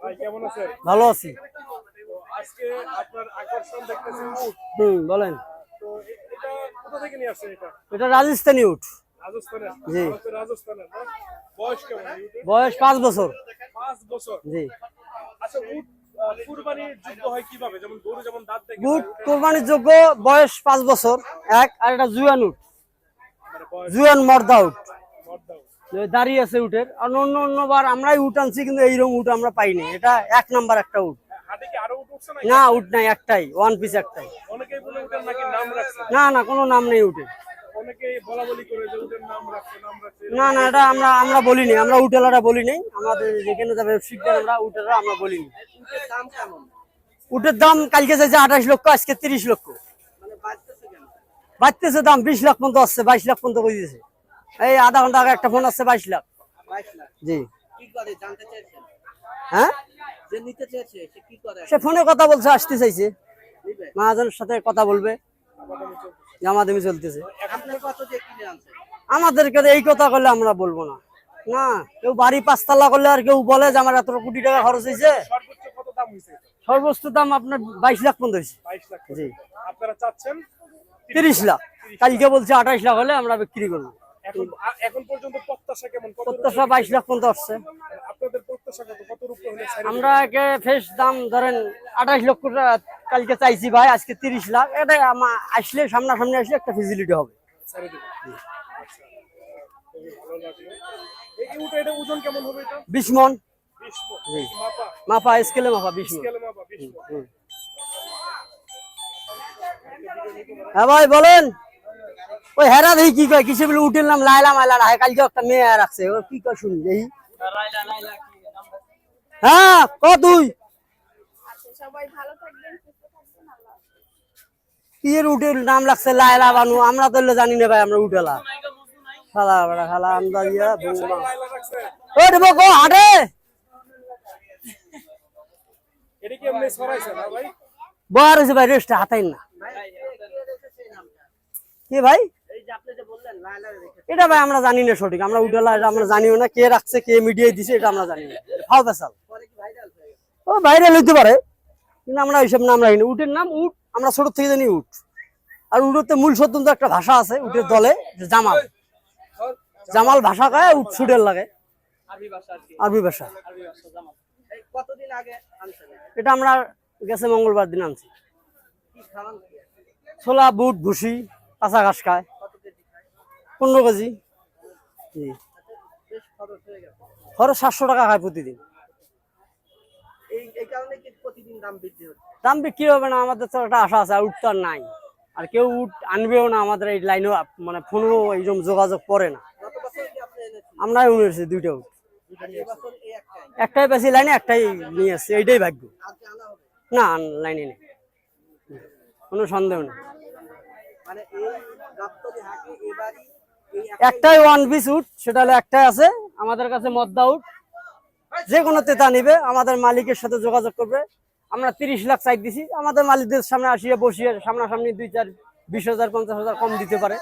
ভাই কেমন আছেন? ভালো আছি। তো আজকে আপনার আকর্ষণ দেখতেছি উট। বলেন। তো এটা কোথা থেকে নিয়ে আসছেন এটা? এটা রাজস্থানী উট। রাজস্থানের? জি। ভারতের রাজস্থানের না? বয়স কেমন এই উটের? বয়স 5 বছর। 5 বছর। জি। আচ্ছা উট কুরবানির যোগ্য হয় কিভাবে? যেমন গরু যেমন দাঁত দেখে উট কোরবানির যোগ্য বয়স 5 বছর এক, আর এটা জুয়ান উট, মানে বয়স জুয়ান মর্দা উট। মর্দাও। দাঁড়িয়ে আছে উটের। আর অন্যবার আমরাই উট আনছি, কিন্তু এইরকম উট আমরা পাইনি। এটা 1 নাম্বার একটা উট। হাটে কি আরো উট উঠছে নাকি? না, উট নাই, একটাই, ওয়ান পিস একটাই। অনেকেই বলে উটের নাকি নাম রাখছে। না, কোনো নাম নেই উটের। অনেকেই বলাবলি করে যে উটের নাম রাখছে। না, এটা আমরা বলিনি, আমরা উটেলারা বলি নাই। আমাদের যেখানে যাবে শিখবেন, আমরা উটেলা আমরা বলিনি। উটের দাম কেমন? উটের দাম কালকে চাইছে 28 লক্ষ, আজকে 30 লক্ষ। মানে বাড়তেছে কেন? বাড়তেছে দাম, 20 লাখ পর্যন্ত আসছে, 22 লাখ পর্যন্ত করে দিয়েছে। এই আধা ঘন্টা আগে একটা ফোন আসছে 22 লাখ। 22 লাখ। জি। কি করে জানতে চাইছেন? হ্যাঁ, যে নিতে চাইছে সে কি করে? সে ফোনে কথা বলছে, আসতে চাইছে, নিবে? মহাজনের সাথে কথা বলবে, জামাদামি চলতেছে। আপনি কত দিয়ে কিনে আনছেন? আমাদেরকে এই কথা করলে আমরা বলবো না। না, কেউ বাড়ি 5 তলা করলে আর কেউ বলে যে আমার এত কোটি টাকা খরচ হয়েছে। সর্বোচ্চ কত দাম হইছে? সর্বোচ্চ দাম আপনার 22 লাখ পর্যন্ত হয়েছে। 22 লাখ। জি। আপনারা চাচ্ছেন 30 লাখ। কালকে বলছে 28 লাখ হলে আমরা বিক্রি করবো। এখন পর্যন্ত প্রত্যাশা কেমন? কত প্রত্যাশা 22 লাখ পর্যন্ত আসছে। আপনাদের প্রত্যাশা কত রূপে হলে ছাড়ে দিবেন? আমরা ফেস দাম ধরেন 28 লক্ষ টাকা কালকে চাইছি ভাই, আজকে 30 লাখ। এটা আসলে সামনাসামনি আসলে একটা ফেসিলিটি হবে। ছাড়ে দিবেন। আচ্ছা, খুবই ভালো লাগলো। এই উট এটা ওজন কেমন হবে এটা? 20 মন। 20 মণ। জি। মাপা মাপা স্কেলে মাপা 20 মন। স্কেলে মাপা 20 মণ। হ্যাঁ ভাই বলেন। ওই হেরা দেখি কি কয়, কিসে বলে উঠের নাম লাইলা মাইলা রাখে। কালকে একটা মেয়ে রাখছে, ও কি কয় শুনি এই। হ্যাঁ, তুই সবাই ভালো থাকবেন, সুস্থ থাকবেন, আল্লাহ হাফেজ। কি এর উটের নাম লাগছে লাইলা বানু, আমরা তো জানি না ভাই, আমরা উঠেলা খালা বড় খালা আমরা ইয়া বৌমা। লাইলা রাখছে। ওই দেবো কো হাটে এটা কি এমনি ছড়াইছে না ভাই? বয়ার হয়েছে ভাই, রেস্ট হাতাই না। কি ভাই? এই যে আপনি যে বললেন লাইলা রেখে এটা ভাই আমরা জানি না সঠিক, আমরা উঠেলা এটা আমরা জানিও না, কে রাখছে কে মিডিয়ায় দিছে এটা আমরা জানি না। ফাও পেশাল পরে কি ভাইরাল হয়ে গেছে? ও ভাইরাল হইতে পারে, কিন্তু আমরা এইসব নাম রাখি না। উটের নাম উট, আমরা ছোট থেকে জানি উট। আর উটের মূল স্বতন্ত্র একটা ভাষা আছে উটের দলে, জামাল। জামাল ভাষা কয় উট ছুটের লাগে, আরবি ভাষা আর কি? আরবি ভাষা। আরবি ভাষা জামাল। এই কতদিন আগে আনছেন? এটা আমরা গেছে মঙ্গলবার দিন আনছি। কি খাওয়ান কি? ছোলা বুট ভুসি কাঁচা ঘাস খায়। কত কেজি খায়? 15 কেজি। জি। বেশ খরচ হয়ে গেছে। খরচ 700 টাকা খায় প্রতিদিন। এই কারণে কি প্রতিদিন দাম বৃদ্ধি হচ্ছে? দাম বিক্রি হবে না, আমাদের তো একটা আশা আছে। আর উট তো আর নাই, আর কেউ উট আনবেও না। আমাদের এই লাইনেও মানে ফোনও এইরকম যোগাযোগ করে না। গত বছর কি আপনি এনেছেন? আমরাই উনেছি 2টা উট। এই বছর এই একটাই? একটাই বেশি লাইনে, একটাই নিয়ে আসছে, এইটাই ভাগ্য। আজকে আনা হবে? না, লাইনে নেই, কোনো সন্দেহ নেই। মানে এই গাবতলী হাটে এবারই এই একটাই ওয়ান পিস উট, সেটা হলো একটাই আছে আমাদের কাছে, মদ্দা উট। যে কোনো ক্রেতা নিবে আমাদের মালিকের সাথে যোগাযোগ করবে। আমরা 30 লাখ চাই দিছি, আমাদের মালিকদের সামনে আসিয়ে বসিয়ে সামনাসামনি 2-4 20,000 50,000 কম দিতে পারে।